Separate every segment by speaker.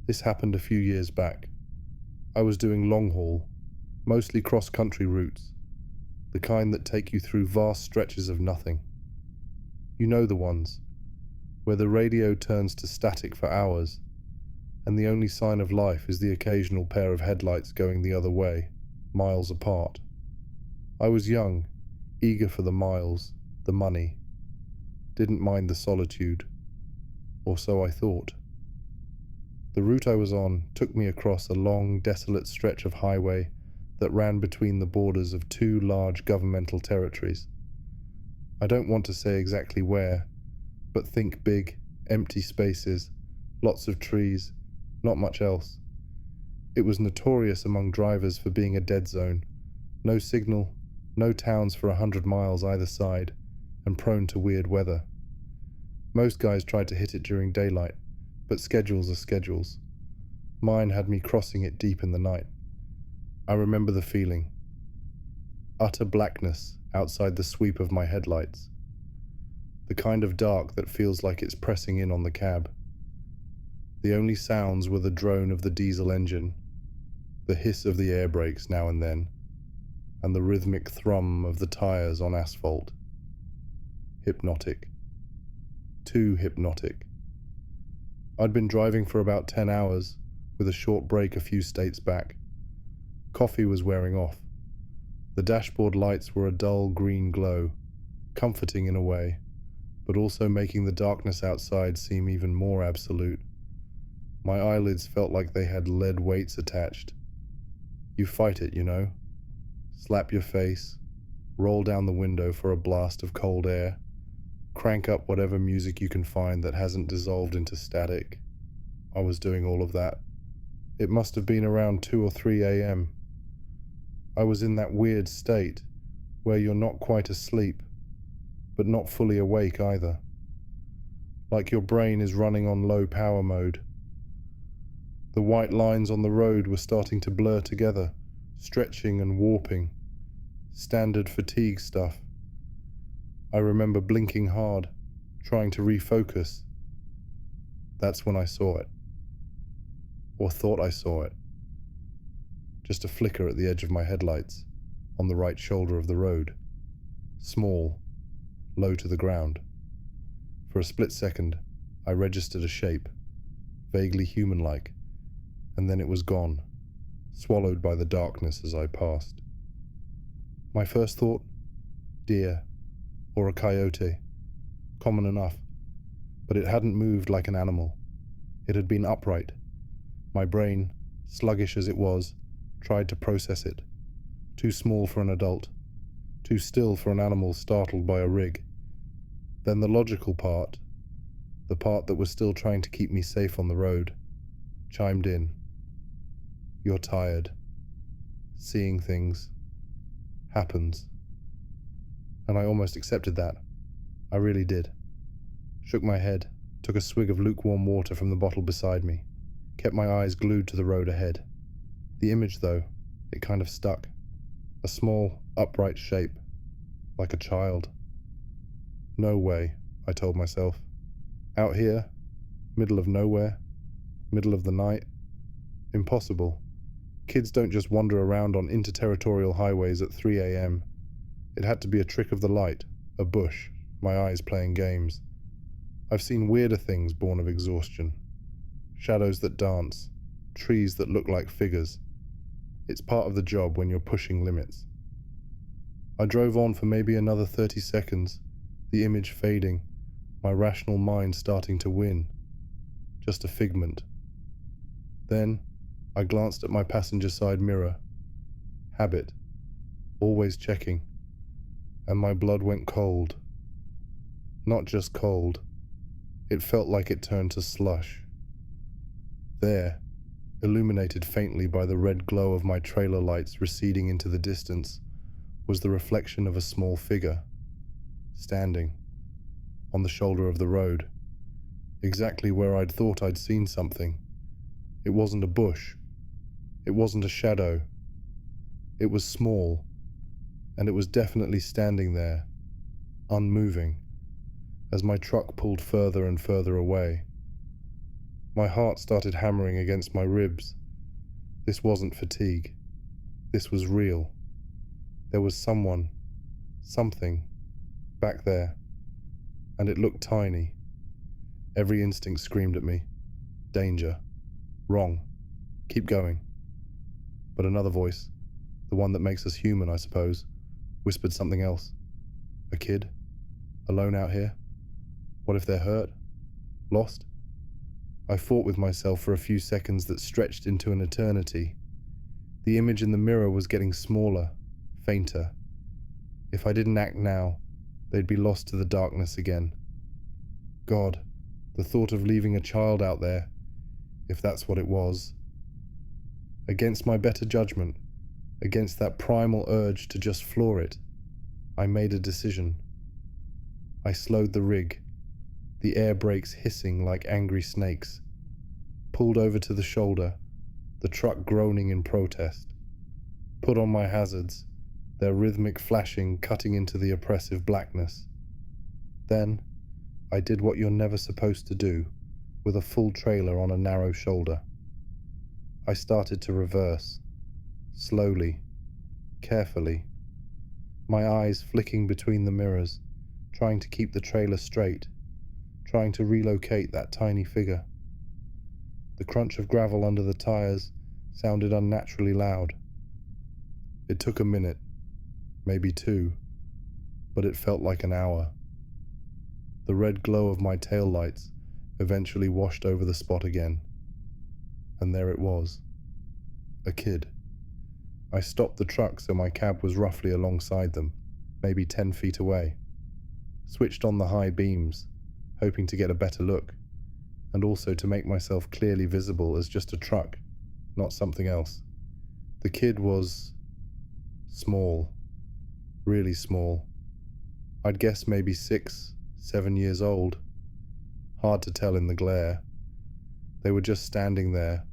Speaker 1: This happened a few years back. I was doing long haul, mostly cross-country routes, the kind that take you through vast stretches of nothing. You know the ones, where the radio turns to static for hours, and the only sign of life is the occasional pair of headlights going the other way, miles apart. I was young, eager for the miles, the money, didn't mind the solitude, or so I thought. The route I was on took me across a long, desolate stretch of highway that ran between the borders of two large governmental territories. I don't want to say exactly where, but think big, empty spaces, lots of trees, not much else. It was notorious among drivers for being a dead zone, no signal, no towns for 100 miles either side, and prone to weird weather. Most guys tried to hit it during daylight, but schedules are schedules. Mine had me crossing it deep in the night. I remember the feeling. Utter blackness outside the sweep of my headlights. The kind of dark that feels like it's pressing in on the cab. The only sounds were the drone of the diesel engine, the hiss of the air brakes now and then, and the rhythmic thrum of the tires on asphalt. Hypnotic. Too hypnotic. I'd been driving for about 10 hours, with a short break a few states back. Coffee was wearing off. The dashboard lights were a dull green glow, comforting in a way, but also making the darkness outside seem even more absolute. My eyelids felt like they had lead weights attached. You fight it, you know. Slap your face, roll down the window for a blast of cold air, crank up whatever music you can find that hasn't dissolved into static. I was doing all of that. It must have been around 2 or 3 a.m. I was in that weird state where you're not quite asleep, but not fully awake either. Like your brain is running on low power mode. The white lines on the road were starting to blur together, stretching and warping. Standard fatigue stuff. I remember blinking hard, trying to refocus. That's when I saw it. Or thought I saw it. Just a flicker at the edge of my headlights, on the right shoulder of the road. Small, low to the ground. For a split second, I registered a shape, vaguely human-like, and then it was gone, swallowed by the darkness as I passed. My first thought, deer, or a coyote, common enough, but it hadn't moved like an animal. It had been upright. My brain, sluggish as it was, tried to process it. Too small for an adult, too still for an animal startled by a rig. Then the logical part, the part that was still trying to keep me safe on the road, chimed in. You're tired. Seeing things happens. And I almost accepted that. I really did. Shook my head, took a swig of lukewarm water from the bottle beside me, kept my eyes glued to the road ahead. The image, though, it kind of stuck. A small, upright shape, like a child. No way, I told myself. Out here, middle of nowhere, middle of the night. Impossible. Kids don't just wander around on interterritorial highways at 3 a.m. It had to be a trick of the light, a bush, my eyes playing games. I've seen weirder things born of exhaustion. Shadows that dance, trees that look like figures. It's part of the job when you're pushing limits. I drove on for maybe another 30 seconds, the image fading, my rational mind starting to win. Just a figment. Then, I glanced at my passenger side mirror. Habit. Always checking. And my blood went cold. Not just cold. It felt like it turned to slush. There, illuminated faintly by the red glow of my trailer lights receding into the distance, was the reflection of a small figure, standing, on the shoulder of the road, exactly where I'd thought I'd seen something. It wasn't a bush. It wasn't a shadow. It was small, and it was definitely standing there, unmoving, as my truck pulled further and further away. My heart started hammering against my ribs. This wasn't fatigue. This was real. There was someone, something, back there, and it looked tiny. Every instinct screamed at me. Danger. Wrong. Keep going. But another voice, the one that makes us human, I suppose, whispered something else. A kid? Alone out here? What if they're hurt? Lost? I fought with myself for a few seconds that stretched into an eternity. The image in the mirror was getting smaller, fainter. If I didn't act now, they'd be lost to the darkness again. God, the thought of leaving a child out there, if that's what it was. Against my better judgment, against that primal urge to just floor it, I made a decision. I slowed the rig, the air brakes hissing like angry snakes, pulled over to the shoulder, the truck groaning in protest, put on my hazards, their rhythmic flashing cutting into the oppressive blackness. Then, I did what you're never supposed to do with a full trailer on a narrow shoulder. I started to reverse, slowly, carefully, my eyes flicking between the mirrors, trying to keep the trailer straight, trying to relocate that tiny figure. The crunch of gravel under the tires sounded unnaturally loud. It took a minute, maybe two, but it felt like an hour. The red glow of my taillights eventually washed over the spot again. And there it was. A kid. I stopped the truck so my cab was roughly alongside them, maybe 10 feet away. Switched on the high beams, hoping to get a better look, and also to make myself clearly visible as just a truck, not something else. The kid was small, really small. I'd guess maybe 6, 7 years old. Hard to tell in the glare. They were just standing there,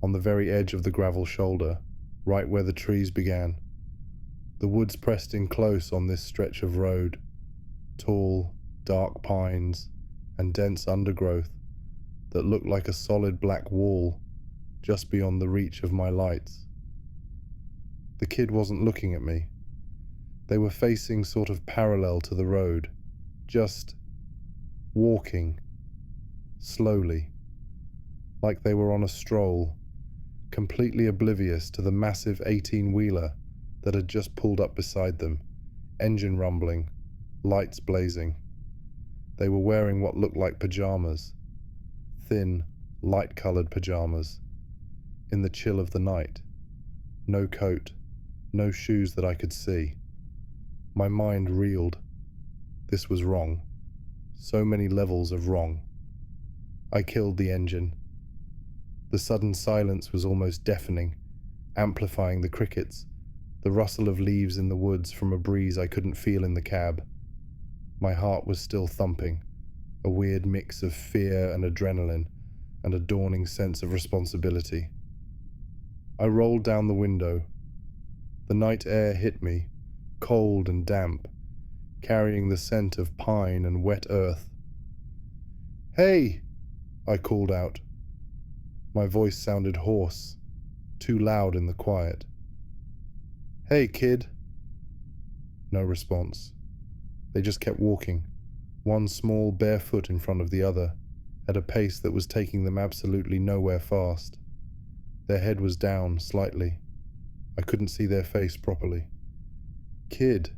Speaker 1: on the very edge of the gravel shoulder, right where the trees began. The woods pressed in close on this stretch of road. Tall, dark pines and dense undergrowth that looked like a solid black wall just beyond the reach of my lights. The kid wasn't looking at me. They were facing sort of parallel to the road, just walking, slowly, like they were on a stroll, completely oblivious to the massive 18-wheeler that had just pulled up beside them, engine rumbling, lights blazing. They were wearing what looked like pajamas, thin, light-colored pajamas, in the chill of the night. No coat, no shoes that I could see. My mind reeled. This was wrong. So many levels of wrong. I killed the engine. The sudden silence was almost deafening, amplifying the crickets, the rustle of leaves in the woods from a breeze I couldn't feel in the cab. My heart was still thumping, a weird mix of fear and adrenaline, and a dawning sense of responsibility. I rolled down the window. The night air hit me, cold and damp, carrying the scent of pine and wet earth. "Hey!" I called out. My voice sounded hoarse, too loud in the quiet. "Hey, kid!" No response. They just kept walking, one small bare foot in front of the other, at a pace that was taking them absolutely nowhere fast. Their head was down slightly. I couldn't see their face properly. "Kid,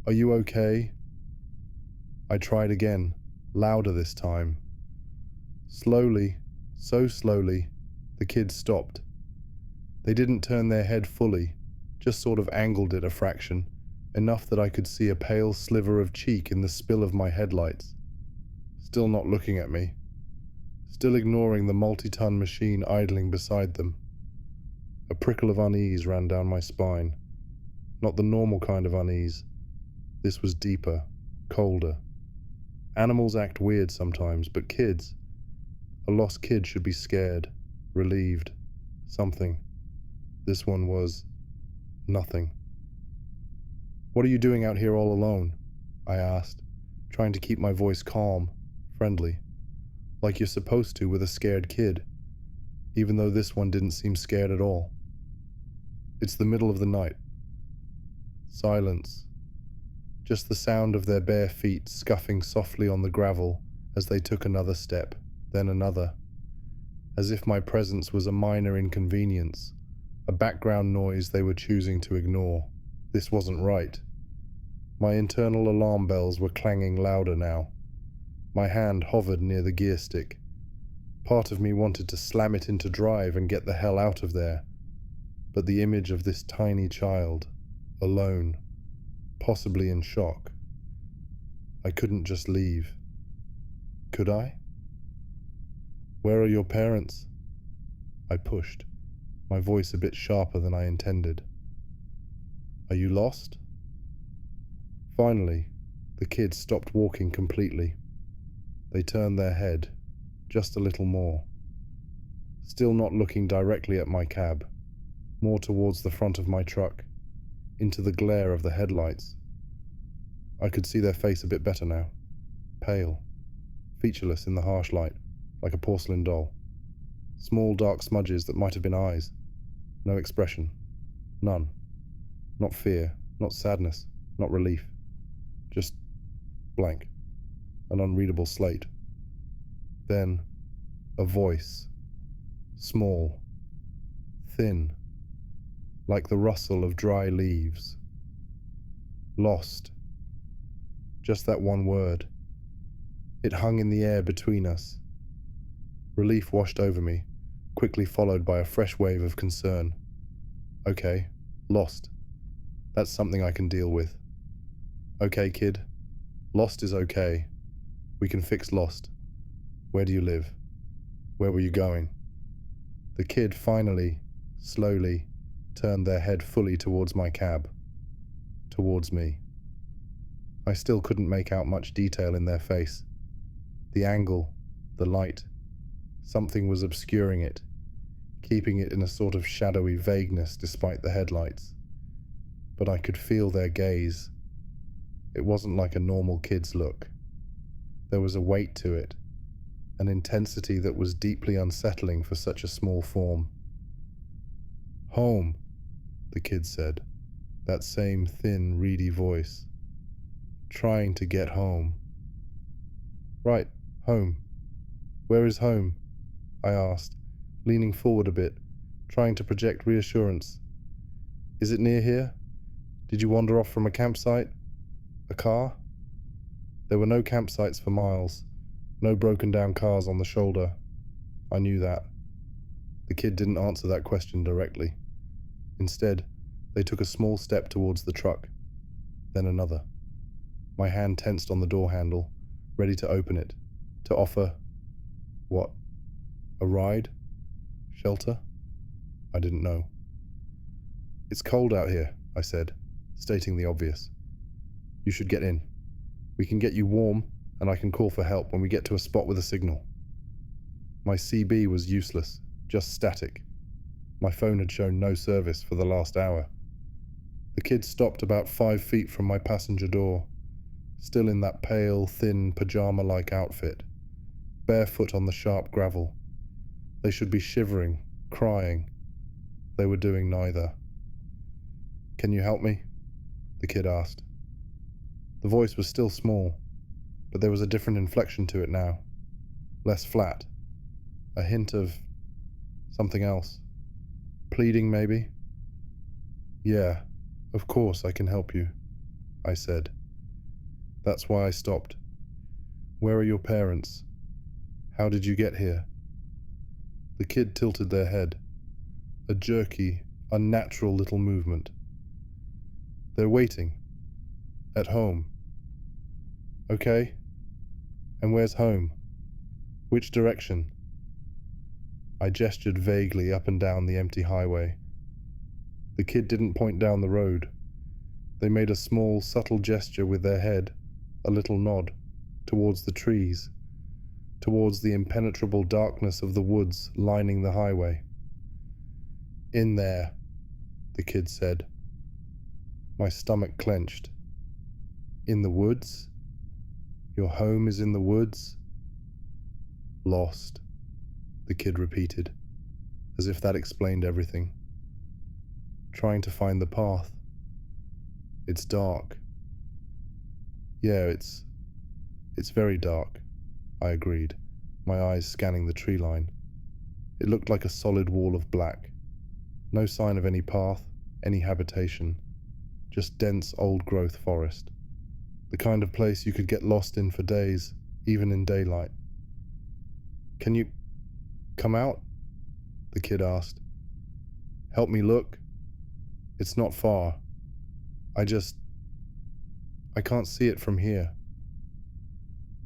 Speaker 1: are you okay?" I tried again, louder this time. Slowly, so slowly, the kids stopped. They didn't turn their head fully, just sort of angled it a fraction, enough that I could see a pale sliver of cheek in the spill of my headlights. Still not looking at me. Still ignoring the multi-ton machine idling beside them. A prickle of unease ran down my spine. Not the normal kind of unease. This was deeper, colder. Animals act weird sometimes, but kids... A lost kid should be scared, relieved, something. This one was... nothing. "What are you doing out here all alone?" I asked, trying to keep my voice calm, friendly. like you're supposed to with a scared kid, even though this one didn't seem scared at all. It's the middle of the night. Silence. Just the sound of their bare feet scuffing softly on the gravel as they took another step, then another. As if my presence was a minor inconvenience, a background noise they were choosing to ignore. This wasn't right. My internal alarm bells were clanging louder now. My hand hovered near the gear stick. Part of me wanted to slam it into drive and get the hell out of there. But the image of this tiny child, alone, possibly in shock. I couldn't just leave. Could I? Where are your parents? I pushed, my voice a bit sharper than I intended. Are you lost? Finally, the kids stopped walking completely. They turned their head, just a little more. Still not looking directly at my cab, more towards the front of my truck, into the glare of the headlights. I could see their face a bit better now. Pale, featureless in the harsh light, like a porcelain doll. Small dark smudges that might have been eyes. No expression. None. Not fear, not sadness, not relief. Just blank. An unreadable slate. Then, a voice. Small. Thin. Like the rustle of dry leaves. Lost. Just that one word. It hung in the air between us. Relief washed over me, quickly followed by a fresh wave of concern. Okay, lost. That's something I can deal with. Okay, kid. Lost is okay. We can fix lost. Where do you live? Where were you going? The kid finally, slowly, turned their head fully towards my cab. Towards me. I still couldn't make out much detail in their face. The angle, the light, something was obscuring it, keeping it in a sort of shadowy vagueness despite the headlights. But I could feel their gaze. It wasn't like a normal kid's look. There was a weight to it, an intensity that was deeply unsettling for such a small form. Home, the kid said, that same thin, reedy voice. Trying to get home. Right, home. Where is home? I asked, leaning forward a bit, trying to project reassurance. Is it near here? Did you wander off from a campsite? A car? There were no campsites for miles, no broken down cars on the shoulder. I knew that. The kid didn't answer that question directly. Instead, they took a small step towards the truck, then another. My hand tensed on the door handle, ready to open it, to offer... what? A ride? Shelter? I didn't know. It's cold out here, I said, stating the obvious. You should get in. We can get you warm, and I can call for help when we get to a spot with a signal. My CB was useless, just static. My phone had shown no service for the last hour. The kid stopped about 5 feet from my passenger door, still in that pale, thin, pajama-like outfit, barefoot on the sharp gravel. They should be shivering, crying. They were doing neither. Can you help me? The kid asked. The voice was still small, but there was a different inflection to it now. Less flat. A hint of something else. Pleading, maybe? Yeah, of course I can help you, I said. That's why I stopped. Where are your parents? How did you get here? The kid tilted their head. A jerky, unnatural little movement. They're waiting. At home. Okay. And where's home? Which direction? I gestured vaguely up and down the empty highway. The kid didn't point down the road. They made a small, subtle gesture with their head, a little nod, towards the trees, towards the impenetrable darkness of the woods lining the highway. In there, the kid said. My stomach clenched. In the woods? Your home is in the woods? Lost, the kid repeated, as if that explained everything. Trying to find the path. It's dark. Yeah, it's very dark, I agreed, my eyes scanning the tree line. It looked like a solid wall of black. No sign of any path, any habitation, just dense old-growth forest. The kind of place you could get lost in for days, even in daylight. Can you come out? The kid asked. Help me look? It's not far. I can't see it from here.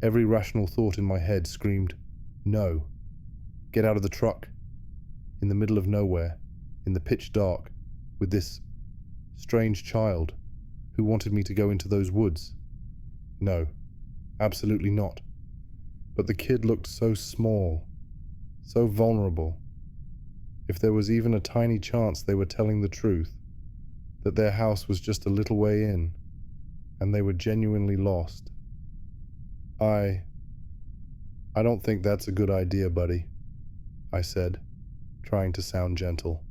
Speaker 1: Every rational thought in my head screamed, no. Get out of the truck. In the middle of nowhere, in the pitch dark, with this strange child who wanted me to go into those woods. No, absolutely not. But the kid looked so small, so vulnerable. If there was even a tiny chance they were telling the truth, that their house was just a little way in, and they were genuinely lost. I don't think that's a good idea, buddy, I said, trying to sound gentle.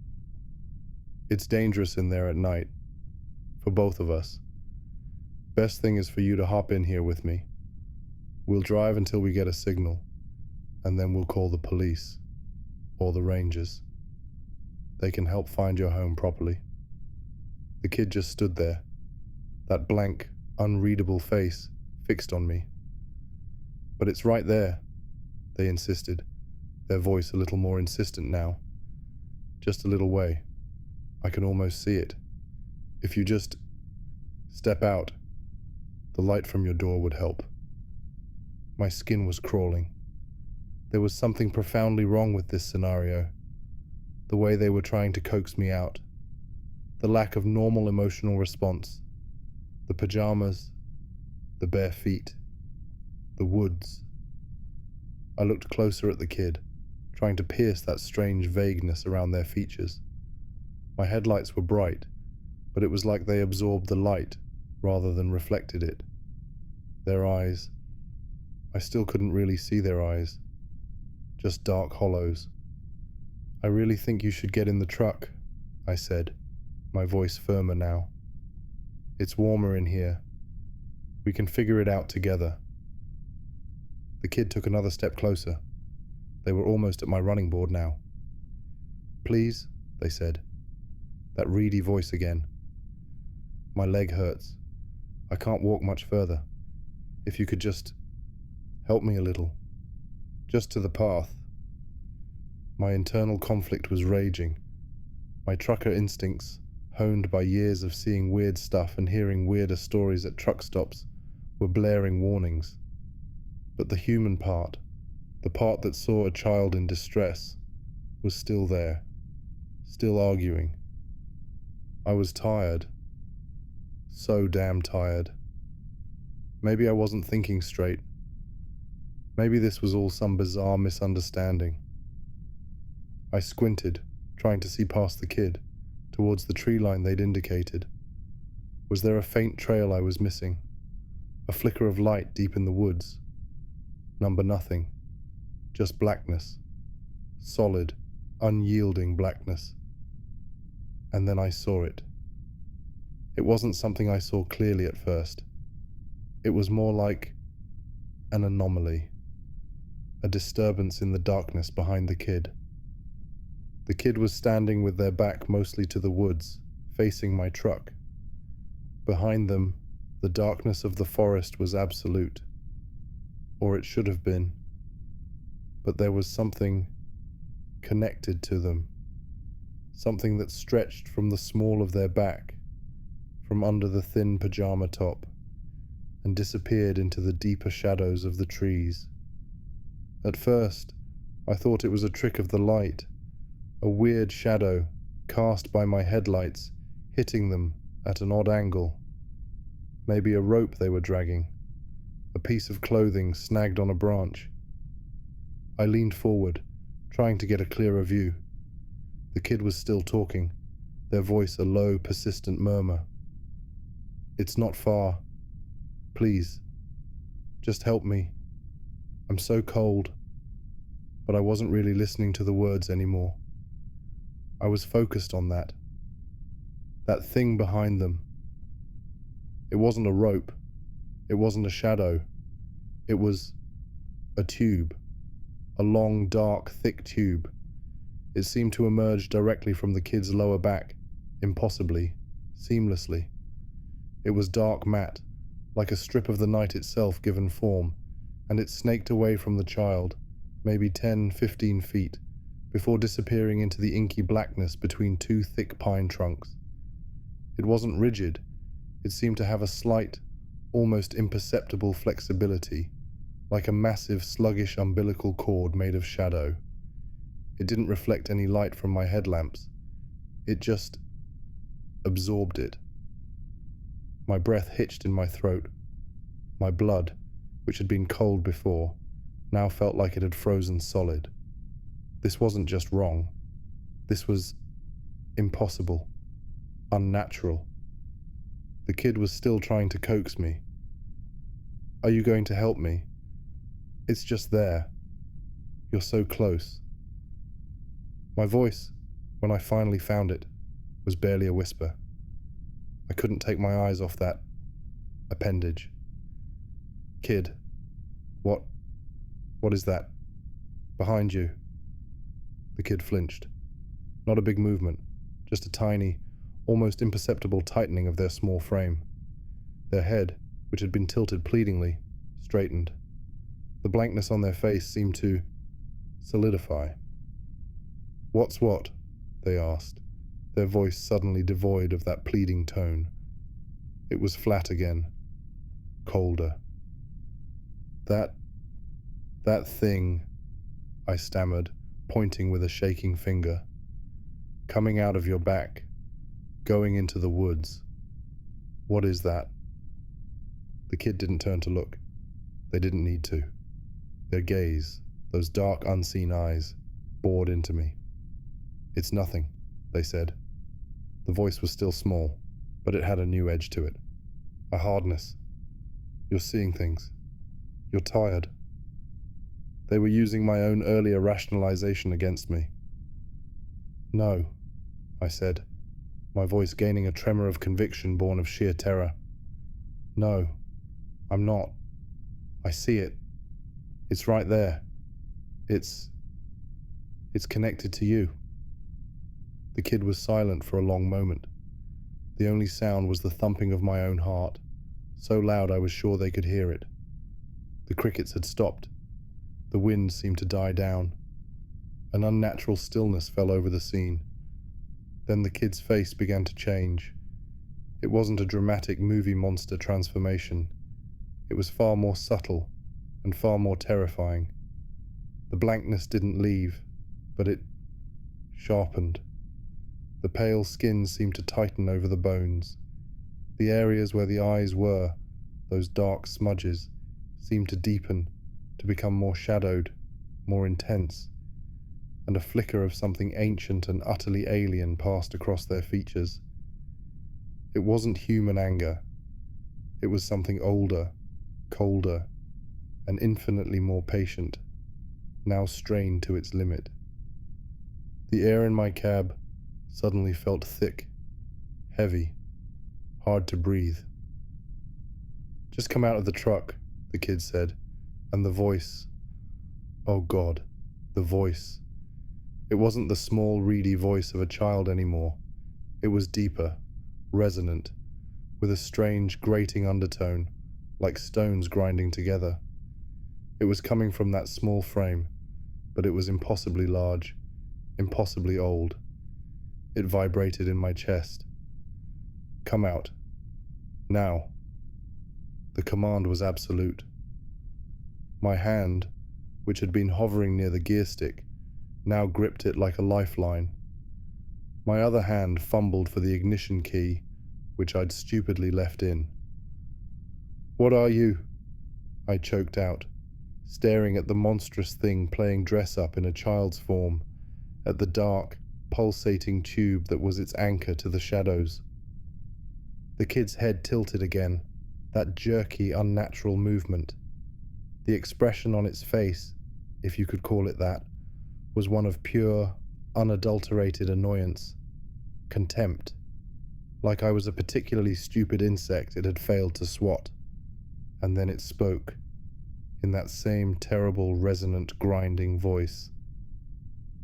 Speaker 1: It's dangerous in there at night, for both of us. Best thing is for you to hop in here with me. We'll drive until we get a signal, and then we'll call the police, or the rangers. They can help find your home properly. The kid just stood there, that blank, unreadable face fixed on me. But it's right there, they insisted, their voice a little more insistent now. Just a little way. I can almost see it. If you just step out, the light from your door would help. My skin was crawling. There was something profoundly wrong with this scenario. The way they were trying to coax me out. The lack of normal emotional response. The pajamas. The bare feet. The woods. I looked closer at the kid, trying to pierce that strange vagueness around their features. My headlights were bright, but it was like they absorbed the light rather than reflected it. Their eyes. I still couldn't really see their eyes. Just dark hollows. I really think you should get in the truck, I said, my voice firmer now. It's warmer in here. We can figure it out together. The kid took another step closer. They were almost at my running board now. Please, they said. That reedy voice again. My leg hurts. I can't walk much further. If you could just help me a little. Just to the path. My internal conflict was raging. My trucker instincts, honed by years of seeing weird stuff and hearing weirder stories at truck stops, were blaring warnings. But the human part, the part that saw a child in distress, was still there, still arguing. I was tired. So damn tired. Maybe I wasn't thinking straight. Maybe this was all some bizarre misunderstanding. I squinted, trying to see past the kid, towards the tree line they'd indicated. Was there a faint trail I was missing? A flicker of light deep in the woods? Nothing. Just blackness. Solid, unyielding blackness. And then I saw it. It wasn't something I saw clearly at first. It was more like an anomaly. A disturbance in the darkness behind the kid. The kid was standing with their back mostly to the woods, facing my truck. Behind them, the darkness of the forest was absolute. Or it should have been. But there was something connected to them. Something that stretched from the small of their back, from under the thin pajama top, and disappeared into the deeper shadows of the trees. At first, I thought it was a trick of the light, a weird shadow cast by my headlights, hitting them at an odd angle. Maybe a rope they were dragging, a piece of clothing snagged on a branch. I leaned forward, trying to get a clearer view. The kid was still talking, their voice a low, persistent murmur. It's not far. Please, just help me. I'm so cold. but I wasn't really listening to the words anymore. I was focused on that thing behind them. It wasn't a rope. It wasn't a shadow. It was a tube. A long, dark, thick tube. It seemed to emerge directly from the kid's lower back, impossibly, seamlessly. It was dark matte, like a strip of the night itself given form, and it snaked away from the child, maybe 10, 15 feet, before disappearing into the inky blackness between two thick pine trunks. It wasn't rigid. It seemed to have a slight, almost imperceptible flexibility, like a massive, sluggish umbilical cord made of shadow. It didn't reflect any light from my headlamps. It just absorbed it. My breath hitched in my throat. My blood, which had been cold before, now felt like it had frozen solid. This wasn't just wrong. This was impossible, unnatural. The kid was still trying to coax me. "Are you going to help me? It's just there. You're so close." My voice, when I finally found it, was barely a whisper. I couldn't take my eyes off that appendage. "Kid, what is that? Behind you." The kid flinched. Not a big movement, just a tiny, almost imperceptible tightening of their small frame. Their head, which had been tilted pleadingly, straightened. The blankness on their face seemed to solidify. "What's what?" they asked, their voice suddenly devoid of that pleading tone. It was flat again, colder. That thing," I stammered, pointing with a shaking finger. "Coming out of your back, going into the woods. What is that?" The kid didn't turn to look. They didn't need to. Their gaze, those dark, unseen eyes, bored into me. "It's nothing," they said. The voice was still small, but it had a new edge to it. A hardness. "You're seeing things. You're tired." They were using my own earlier rationalization against me. "No," I said, my voice gaining a tremor of conviction born of sheer terror. "No, I'm not. I see it. It's right there. It's connected to you." The kid was silent for a long moment. The only sound was the thumping of my own heart, so loud I was sure they could hear it. The crickets had stopped. The wind seemed to die down. An unnatural stillness fell over the scene. Then the kid's face began to change. It wasn't a dramatic movie monster transformation. It was far more subtle and far more terrifying. The blankness didn't leave, but it sharpened. The pale skin seemed to tighten over the bones. The areas where the eyes were, those dark smudges, seemed to deepen, to become more shadowed, more intense, and a flicker of something ancient and utterly alien passed across their features. It wasn't human anger. It was something older, colder, and infinitely more patient, now strained to its limit. The air in my cab suddenly felt thick, heavy, hard to breathe. "Just come out of the truck," the kid said, and the voice, oh God, the voice. It wasn't the small, reedy voice of a child anymore. It was deeper, resonant, with a strange, grating undertone, like stones grinding together. It was coming from that small frame, but it was impossibly large, impossibly old. It vibrated in my chest. "Come out. Now." The command was absolute. My hand, which had been hovering near the gear stick, now gripped it like a lifeline. My other hand fumbled for the ignition key, which I'd stupidly left in. "What are you?" I choked out, staring at the monstrous thing playing dress-up in a child's form, at the dark, pulsating tube that was its anchor to the shadows. The kid's head tilted again, that jerky, unnatural movement. The expression on its face, if you could call it that, was one of pure, unadulterated annoyance, contempt, like I was a particularly stupid insect it had failed to swat. And then it spoke, in that same terrible, resonant, grinding voice.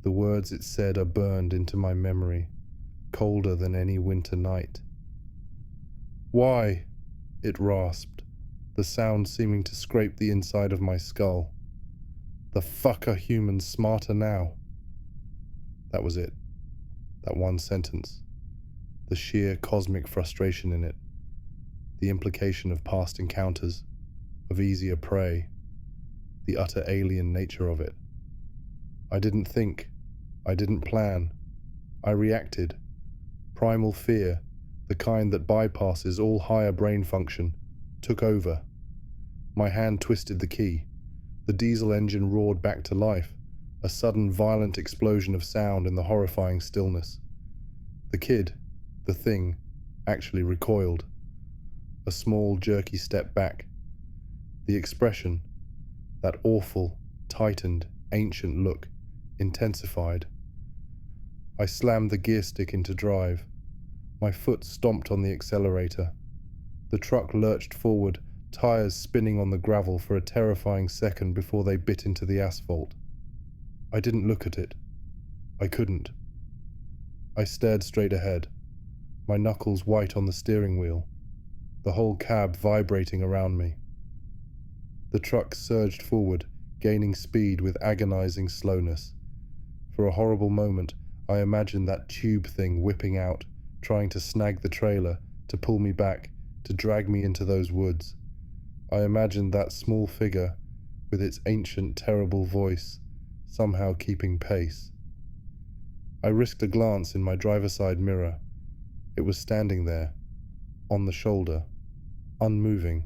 Speaker 1: The words it said are burned into my memory, colder than any winter night. "Why?" it rasped, the sound seeming to scrape the inside of my skull. "The fuck are humans smarter now?" That was it. That one sentence. The sheer cosmic frustration in it. The implication of past encounters, of easier prey. The utter alien nature of it. I didn't think. I didn't plan. I reacted. Primal fear, the kind that bypasses all higher brain function, took over. My hand twisted the key. The diesel engine roared back to life, a sudden violent explosion of sound in the horrifying stillness. The kid, the thing, actually recoiled. A small, jerky step back. The expression, that awful, tightened, ancient look, intensified. I slammed the gear stick into drive. My foot stomped on the accelerator. The truck lurched forward, tires spinning on the gravel for a terrifying second before they bit into the asphalt. I didn't look at it. I couldn't. I stared straight ahead, my knuckles white on the steering wheel, the whole cab vibrating around me. The truck surged forward, gaining speed with agonizing slowness. For a horrible moment, I imagined that tube thing whipping out, trying to snag the trailer, to pull me back, to drag me into those woods. I imagined that small figure, with its ancient, terrible voice, somehow keeping pace. I risked a glance in my driver's side mirror. It was standing there, on the shoulder, unmoving.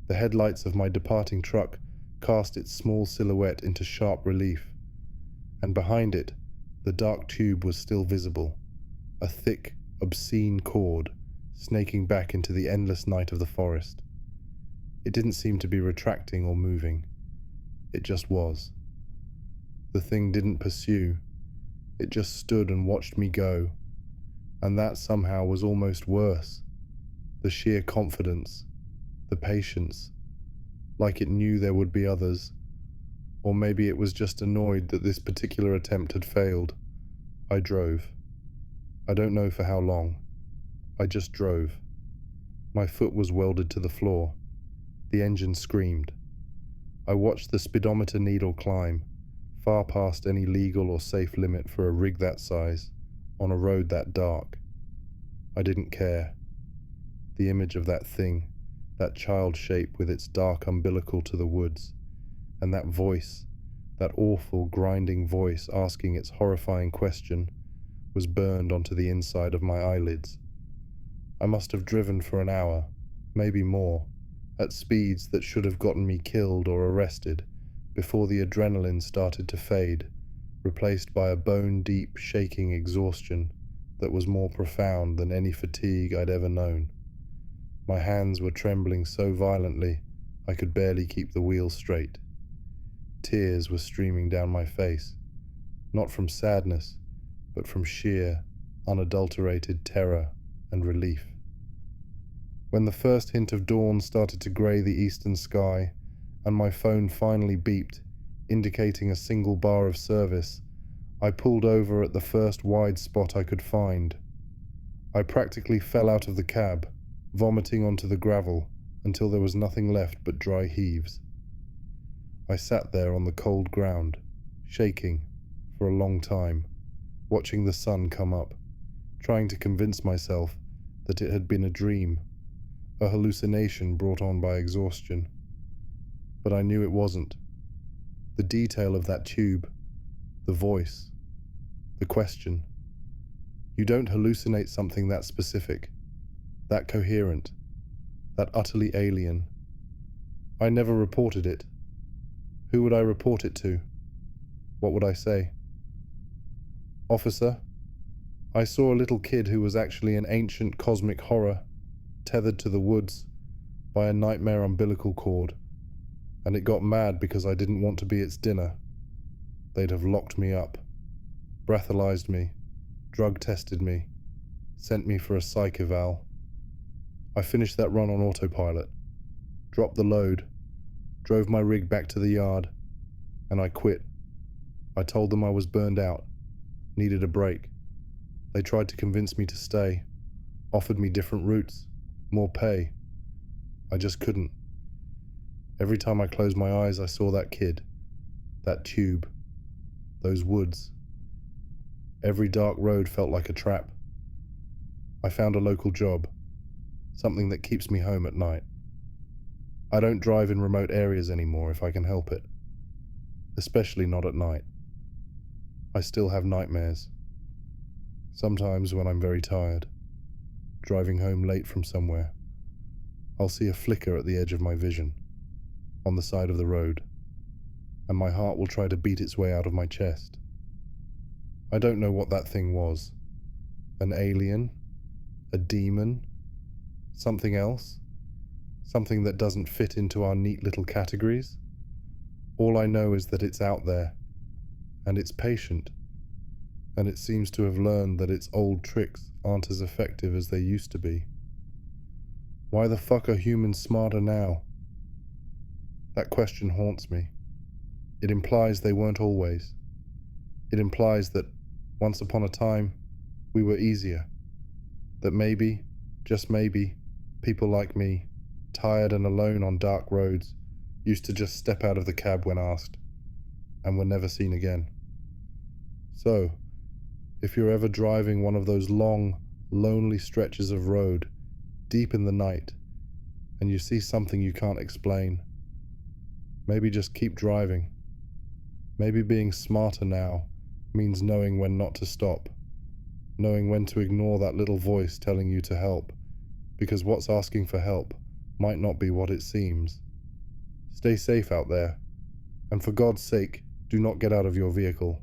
Speaker 1: The headlights of my departing truck cast its small silhouette into sharp relief, and behind it, the dark tube was still visible, a thick, obscene cord snaking back into the endless night of the forest. It didn't seem to be retracting or moving. It just was. The thing didn't pursue. It just stood and watched me go. And that somehow was almost worse. The sheer confidence, the patience, like it knew there would be others. Or maybe it was just annoyed that this particular attempt had failed. I drove. I don't know for how long. I just drove. My foot was welded to the floor. The engine screamed. I watched the speedometer needle climb, far past any legal or safe limit for a rig that size, on a road that dark. I didn't care. The image of that thing, that child shape with its dark umbilical to the woods, and that voice, that awful grinding voice asking its horrifying question, was burned onto the inside of my eyelids. I must have driven for an hour, maybe more, at speeds that should have gotten me killed or arrested, before the adrenaline started to fade, replaced by a bone-deep, shaking exhaustion that was more profound than any fatigue I'd ever known. My hands were trembling so violently I could barely keep the wheel straight. Tears were streaming down my face, not from sadness, but from sheer, unadulterated terror and relief. When the first hint of dawn started to grey the eastern sky, and my phone finally beeped, indicating a single bar of service, I pulled over at the first wide spot I could find. I practically fell out of the cab, vomiting onto the gravel until there was nothing left but dry heaves. I sat there on the cold ground, shaking, for a long time, watching the sun come up, trying to convince myself that it had been a dream, a hallucination brought on by exhaustion. But I knew it wasn't. The detail of that tube, the voice, the question. You don't hallucinate something that specific, that coherent, that utterly alien. I never reported it. Who would I report it to? What would I say? Officer, I saw a little kid who was actually an ancient cosmic horror, tethered to the woods by a nightmare umbilical cord, and it got mad because I didn't want to be its dinner. they'd have locked me up, breathalyzed me, drug tested me, sent me for a psych eval. I finished that run on autopilot, dropped the load, drove my rig back to the yard, and I quit. I told them I was burned out, needed a break. They tried to convince me to stay, offered me different routes, more pay. I just couldn't. Every time I closed my eyes, I saw that kid, that tube, those woods. Every dark road felt like a trap. I found a local job, something that keeps me home at night. I don't drive in remote areas anymore if I can help it, especially not at night. I still have nightmares. Sometimes when I'm very tired, driving home late from somewhere, I'll see a flicker at the edge of my vision, on the side of the road, and my heart will try to beat its way out of my chest. I don't know what that thing was. An alien? A demon? Something else? Something that doesn't fit into our neat little categories? All I know is that it's out there, and it's patient, and it seems to have learned that its old tricks aren't as effective as they used to be. Why the fuck are humans smarter now? That question haunts me. It implies they weren't always. It implies that, once upon a time, we were easier. That maybe, just maybe, people like me, tired and alone on dark roads, used to just step out of the cab when asked, and were never seen again. So, if you're ever driving one of those long, lonely stretches of road, deep in the night, and you see something you can't explain, maybe just keep driving. Maybe being smarter now means knowing when not to stop, knowing when to ignore that little voice telling you to help, because what's asking for help might not be what it seems. Stay safe out there, and for God's sake, do not get out of your vehicle.